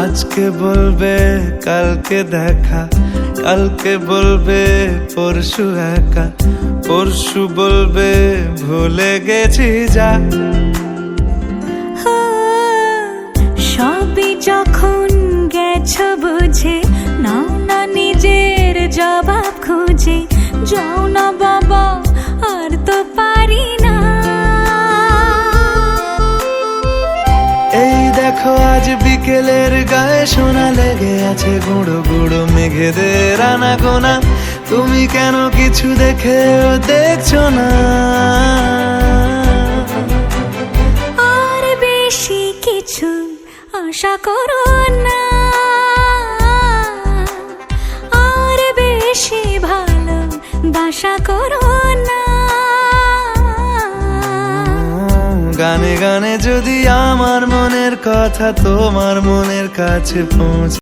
আজকে বলবে কালকে দেখা, কালকে বলবে পরশু একা, পরশু বলবে ভুলে গেছি যা। সবই যখন গেছো বুঝে, নাও না নিজের জবাব খুঁজে। যাও না বাবা, আর তো পারি না। এই দেখো আজ বিকেলের গায়ে সোনা লেগে আছে, গুঁড়ো গুঁড়ো মেঘেদের আনাগোনা। তুমি কেন কিছু দেখেও দেখছো না? আর বেশি কিছু আশা করো না, আর বেশি ভালোবাসা করো না। গানে গানে যদি আমার মনের কথা তোমার মনের কাছে পৌঁছে